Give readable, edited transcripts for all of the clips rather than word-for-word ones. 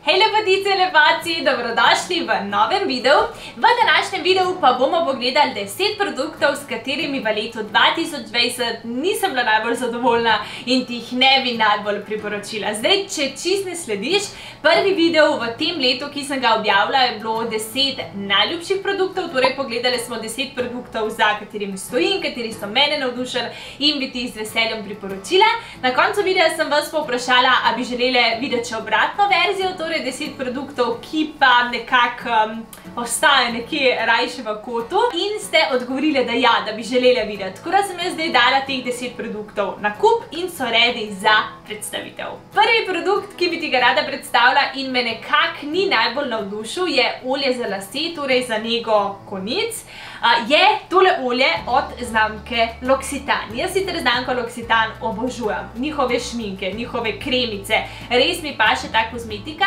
Hej lepotice, lepaci, dobrodošli v novem videu. V današnjem videu pa bomo pogledali 10 produktov, s katerimi v letu 2020 nisem bila najbolj zadovoljna in ti jih ne bi najbolj priporočila. Zdaj, če čist ne slediš, prvi video v tem letu, ki sem ga objavila, je bilo 10 najljubših produktov, torej pogledali smo 10 produktov, za katerimi stojim, kateri so mene navdušili in bi ti z veseljem priporočila. Na koncu videa sem vas povprašala, a bi želeli videti še obratno verzijo, torej 10 produktov, ki pa nekako ostajajo nekje rajše v kotu, in ste odgovorili, da ja, da bi želeli videti. Tako da sem jaz zdaj dala teh 10 produktov na kup in so ready za predstavitev. Prvi produkt, ki bi ti ga rada predstavila in me nekako ni najbolj navdušil, je olje za lase, torej za nego konic. Je tole olje od znamke L'Occitane. Jaz sicer znamko L'Occitane obožujem. Njihove šminke, njihove kremice, res mi paše ta kozmetika.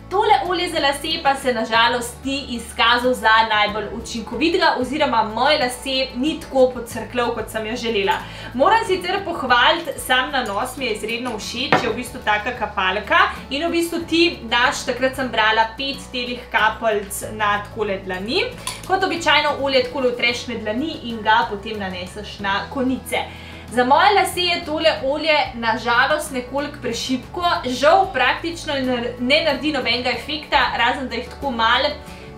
Tole olje za lase pa se nažalost ni izkazal za najbolj učinkovitega, oziroma moj lase ni tako podcrklal, kot sem jo želela. Moram sicer pohvaliti, sam nanos mi je izredno všeč, je v bistvu taka kapalka in v bistvu ti daš, takrat sem brala 5 telih kapelc na takole dlani. Kot običajno olje takole utreš med dlani in ga potem naneseš na konice. Za moje lase je tole olje nažalost nekoliko prešibko, žal praktično ne naredi nobenega efekta, razen da jih tako malo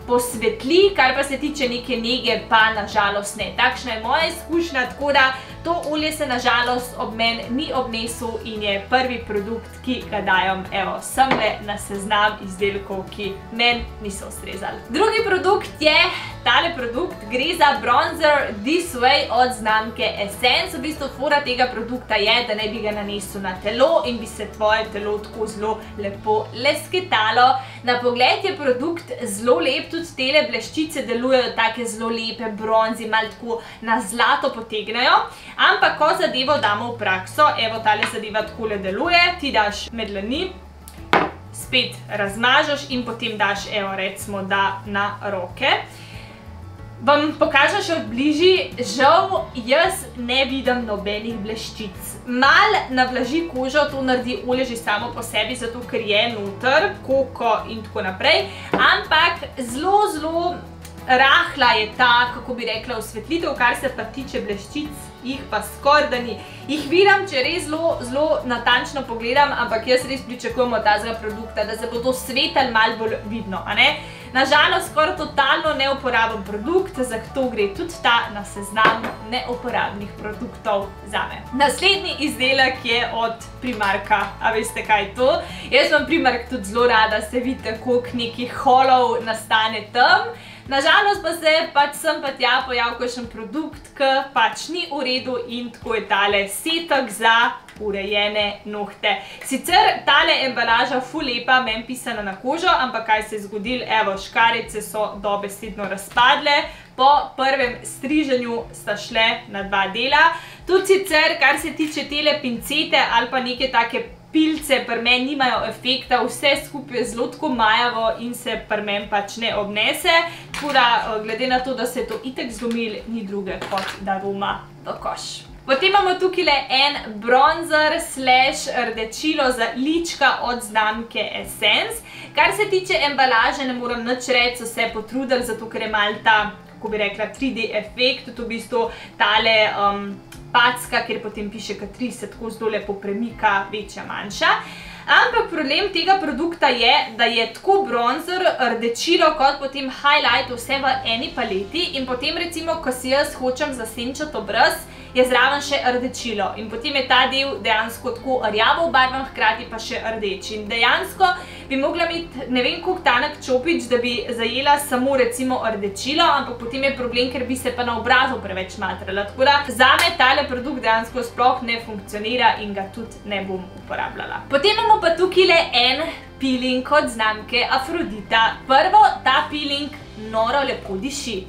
posvetli, kar pa se tiče neke nege, pa nažalost ne. Takšna je moja izkušnja, tako da to olje se nažalost ob meni ni obnesel in je prvi produkt, ki ga dajem, evo, semle na seznam izdelkov, ki meni niso ustrezali. Drugi produkt je tale produkt, gre za bronzer This Way od znamke Essence. V bistvu fora tega produkta je, da ne bi ga nanesel na telo in bi se tvoje telo tako zelo lepo lesketalo. Na pogled je produkt zelo lep, tudi tele bleščice delujejo take zelo lepe, bronzi, malo tako na zlato potegnejo. Ampak ko zadevo damo v prakso, evo tale zadeva takole deluje, ti daš med dlani, spet razmažeš in potem daš, evo recimo, da na roke. Vam pokažem še od bližji, žal jaz ne vidim nobenih bleščic. Mal navlaži kožo, to naredi olje že samo po sebi, zato ker je noter, koko in tako naprej, ampak zelo rahla je ta, kako bi rekla, osvetlitev, kar se pa tiče bleščic, jih pa skoraj da ni. Jih vidim, če res zelo natančno pogledam, ampak jaz res pričakujem od tazga produkta, da se bo to svetelj malo bolj vidno, a ne? Nažalost, skoraj totalno neuporaben produkt, zato gre tudi ta na seznam neuporabnih produktov zame. Naslednji izdelek je od Primarka. A veste, kaj je to? Jaz imam Primark tudi zelo rada, se vidite, koliko nekih holov nastane tam. Nažalost pa se pač sem pa tja pojav kakšen produkt, ki pač ni v redu, in tako je tale setek za urejene nohte. Sicer tale embalaža ful lepa, meni pisana na kožo, ampak kaj se je zgodilo? Evo, škarjice so dobesedno razpadle, po prvem striženju sta šle na 2 dela. Tudi sicer, kar se tiče tele pincete ali pa neke take pilce, pri meni nimajo efekta, vse skupaj je zelo tako majavo in se pri meni pač ne obnese, tako da glede na to, da se je to itak zlomil, ni druge kot da roma v koš. Potem imamo tukaj en bronzer / rdečilo za lička od znamke Essence. Kar se tiče embalaže, ne moram nič reči, so se potrudili, zato ker je malo ta, kako bi rekla, 3D efekt, tudi v bistvu tale packa, kjer potem piše K3, se tako zelo lepo premika, večja, manjša. Ampak problem tega produkta je, da je tako bronzer, rdečilo kot potem highlight vse v eni paleti, in potem recimo, ko si jaz hočem zasenčati obraz, je zraven še rdečilo in potem je ta del dejansko tako rjavo obarvan, hkrati pa še rdeč. In dejansko bi mogla imeti ne vem koliko tanek čopič, da bi zajela samo recimo rdečilo, ampak potem je problem, ker bi se pa na obrazu preveč matrala. Tako da zame tale produkt dejansko sploh ne funkcionira in ga tudi ne bom uporabljala. Potem imamo pa tukaj en peeling od znamke Aphrodita. Prvo, ta peeling noro lepo diši.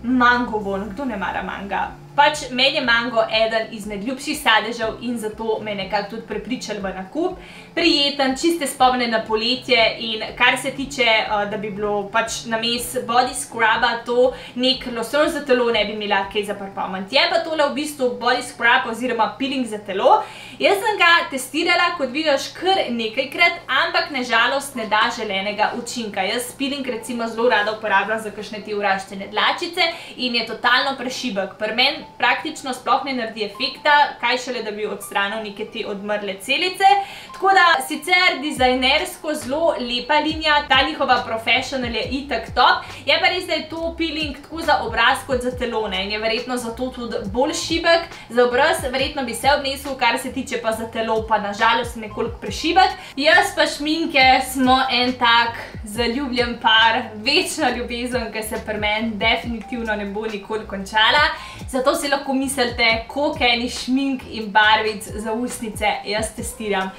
Mango von, kdo ne mara manga? Pač meni je mango eden izmed ljubših sadežev in zato me nekako tudi prepričali v nakup. Prijeten, čiste spomne na poletje in kar se tiče, da bi bilo pač namesto body scruba to nek loson za telo, ne bi imela kaj za performance. Je pa tole v bistvu body scrub oziroma peeling za telo. Jaz sem ga testirala, kot vidiš, kar nekajkrat, ampak nažalost ne da želenega učinka. Jaz peeling recimo zelo rada uporabljam za kakšne te uraščene dlačice in je totalno prešibek. Pri meni praktično sploh ne naredi efekta, kaj šele, da bi odstranil neke te odmrle celice. Tako da sicer dizajnersko zelo lepa linija, ta njihova Professional je itak top, je pa res, da je to peeling tako za obraz kot za telo, ne, in je verjetno zato tudi bolj šibek. Za obraz verjetno bi se obnesel, kar se tiče pa za telo, pa nažalost nekoliko prešibek. Jaz pa šminke smo en tak zaljubljen par, večna ljubezen, ki se pri meni definitivno ne bo nikoli končala. Zato si lahko mislite, koliko enih šmink in barvic za ustnice jaz testiram.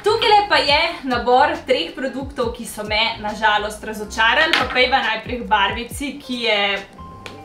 Tukaj pa je nabor 3 produktov, ki so me nažalost razočarali, pa pejva najprej k barvici, ki je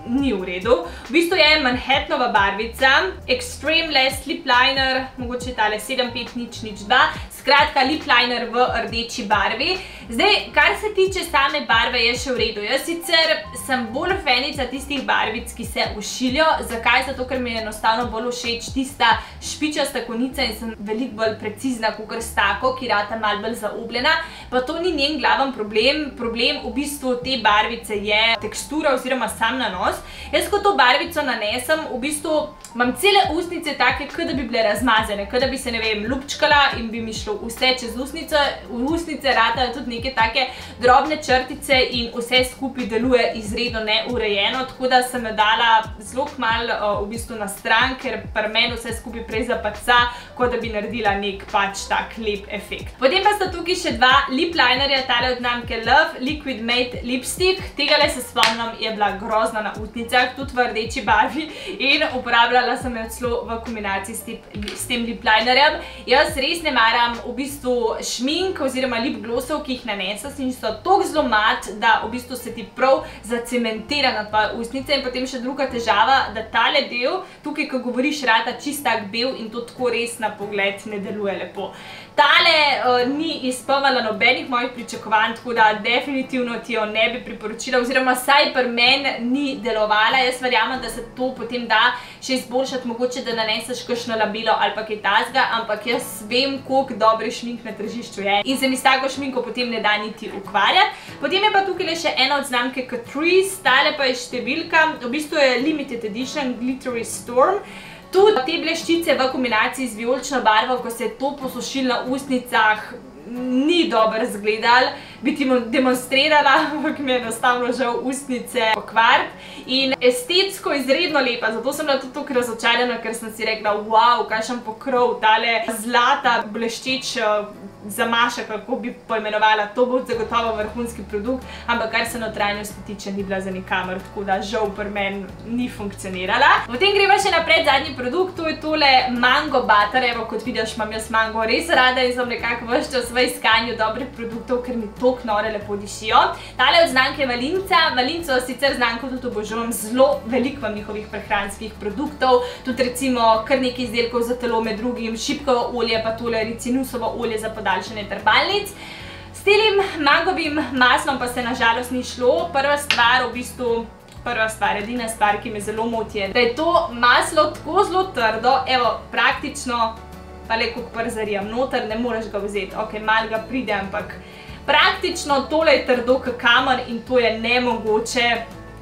ni v redu. V bistvu je Manhattanova barvica, Extreme Lash Lip Liner, mogoče tale 75002, skratka lip liner v rdeči barvi. Zdaj, kar se tiče same barve, je še v redu. Jaz sicer sem bolj fanica tistih barvic, ki se ušiljo. Zakaj? Zato, ker mi je enostavno bolj všeč tista špičasta konica in sem veliko bolj precizna kakor s tako, ki rata malo bolj zaobljena. Pa to ni njen glaven problem. Problem v bistvu te barvice je tekstura oziroma sam nanos. Jaz, ko to barvico nanesem, v bistvu imam cele ustnice take, kot da bi bile razmazane, kot da bi se, ne vem, lupčkala in bi mi šlo vse čez ustnico. V ustnice ratajo tudi neke take drobne črtice in vse skupaj deluje izredno neurejeno, tako da sem jo dala zelo kmalu v bistvu na stran, ker pri meni vse skupaj prej zapaca, kot da bi naredila nek pač tak lep efekt. Potem pa sta tukaj še 2 lip linerja, tale od znamke Love Liquid Matte Lipstick. Tegale se spomnim, je bila grozna na ustnicah, tudi v rdeči barvi in uporabljala sem jo celo v kombinaciji s tem lip linerjem. Jaz res ne maram v bistvu šmink oziroma lip glossov, ki jih naneseš in so toliko zelo mat, da v bistvu se ti prav zacementira na tvoje ustnice. In potem še druga težava, da tale del, tukaj, ko govoriš, rata čist tak bel in to tako res na pogled ne deluje lepo. Tale ni izpolnila nobenih mojih pričakovanj, tako da definitivno ti jo ne bi priporočila, oziroma saj pri meni ni delovala. Jaz verjamem, da se to potem da še izboljšati, mogoče da naneseš kakšno labelo ali pa kaj takega, ampak jaz vem, koliko dobre šmink na tržišču je in se mi s tako šminko potem ne da niti ukvarjati. Potem je pa tukaj še ena od znamke Catrice, tale pa je številka, v bistvu je Limited Edition Glittery Storm. Tudi te bleščice v kombinaciji z vijolično barvo, ko se je to posušilo na ustnicah, ni dobro izgledalo, bi ti demonstrirala, ampak mi je enostavno žal ustnice pokvariti in estetsko izredno lepa, zato sem bila tudi tako razočarana, ker sem si rekla, wow, kakšen pokrov, tale zlata bleščeč zamaša, kako bi poimenovala, to bo zagotovo vrhunski produkt, ampak kar se notranjosti tiče, ni bila za nikamor, tako da žal pri meni ni funkcionirala. Potem greva še naprej zadnji produkt, to je tole Mango Butter. Evo, kot vidiš, imam jaz mango res rada in sem nekako ves čas v iskanju dobrih produktov, ker mi toliko nore lepo dišijo. Tale od znamke Valinca. Valinco sicer znamko tudi obožujem, zelo veliko vam njihovih prehranskih produktov, tudi recimo kar nekaj izdelkov za telo, med drugim šipkovo olje, pa tole ricinusovo olje za podaljšanje trepalnic. S telim mangovim maslom pa se nažalost ni šlo. Prva stvar, edina stvar, ki me zelo moti, je, da je to maslo tako zelo trdo, evo, praktično, pa le koliko przarijam noter, ne moreš ga vzeti, ok, malo ga pride, ampak praktično tole je trdo kot kamen in to je nemogoče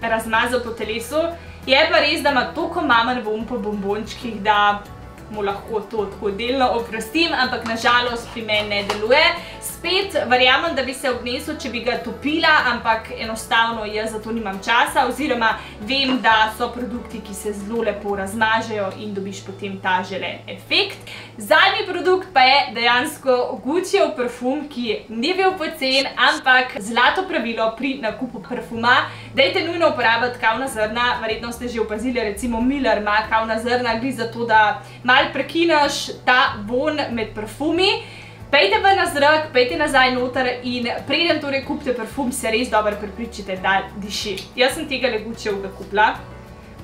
razmazati po telesu. Je pa res, da ima toliko mamen vonj po bombončkih, da mu lahko to tako delno oprostim, ampak nažalost pri meni ne deluje. Spet verjamem, da bi se obnesel, če bi ga topila, ampak enostavno jaz za to nimam časa, oziroma vem, da so produkti, ki se zelo lepo razmažejo in dobiš potem ta želen efekt. Zadnji produkt pa je dejansko Guccijev parfum, ki ni bil pocen, ampak zlato pravilo pri nakupu parfuma, dajte nujno uporabiti kavna zrna. Verjetno ste že opazili, recimo Miller ima kavna zrna, gre za to, da malo prekineš ta vonj med parfumi. Pejte ven na zrak, pejte nazaj noter in preden torej kupite parfum, se res dobro prepričajte, da diši. Jaz sem tega Guccijevega kupila.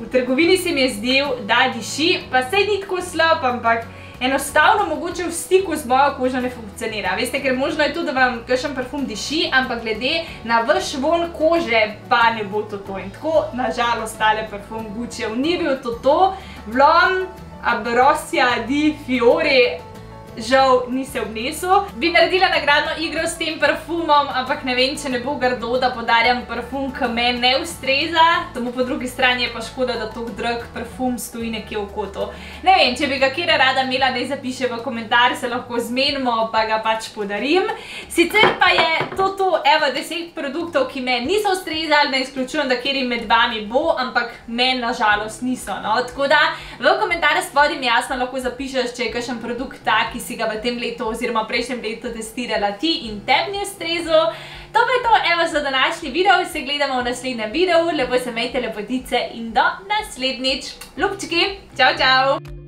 V trgovini se mi je zdel, da diši, pa sej ni tako slab, ampak enostavno mogoče v stiku z mojo kožo ne funkcionira. Veste, ker možno je to, da vam kakšen parfum diši, ampak glede na vaš vonj kože pa ne bo to. In tako, nažalost, tale parfum Guccijev ni bil to. Vlom Ambrosia di Fiori žal ni se obnesel. Bi naredila nagradno igro s tem parfumom, ampak ne vem, če ne bo grdo, da podarjam parfum, ki meni ne ustreza. Samo po drugi strani je pa škoda, da tako drag parfum stoji nekje v kotu. Ne vem, če bi ga kjera rada imela, naj zapiše v komentar, se lahko zmenimo, pa ga pač podarim. Sicer pa je to, evo, 10 produktov, ki me niso ustrezali, ne izključujem, da kjeri med vami bo, ampak meni nažalost niso, no. Tako da v komentar spodaj mi jasno lahko zapišeš, če je kakšen produkt tak, ki si ga v tem letu oziroma prejšnjem letu testirala ti in tebi ni ustrezal. To pa je to, evo, za današnji video, se gledamo v naslednjem videu, lepo se imejte, lepotice in do naslednjič. Ljubčki, čau, čau!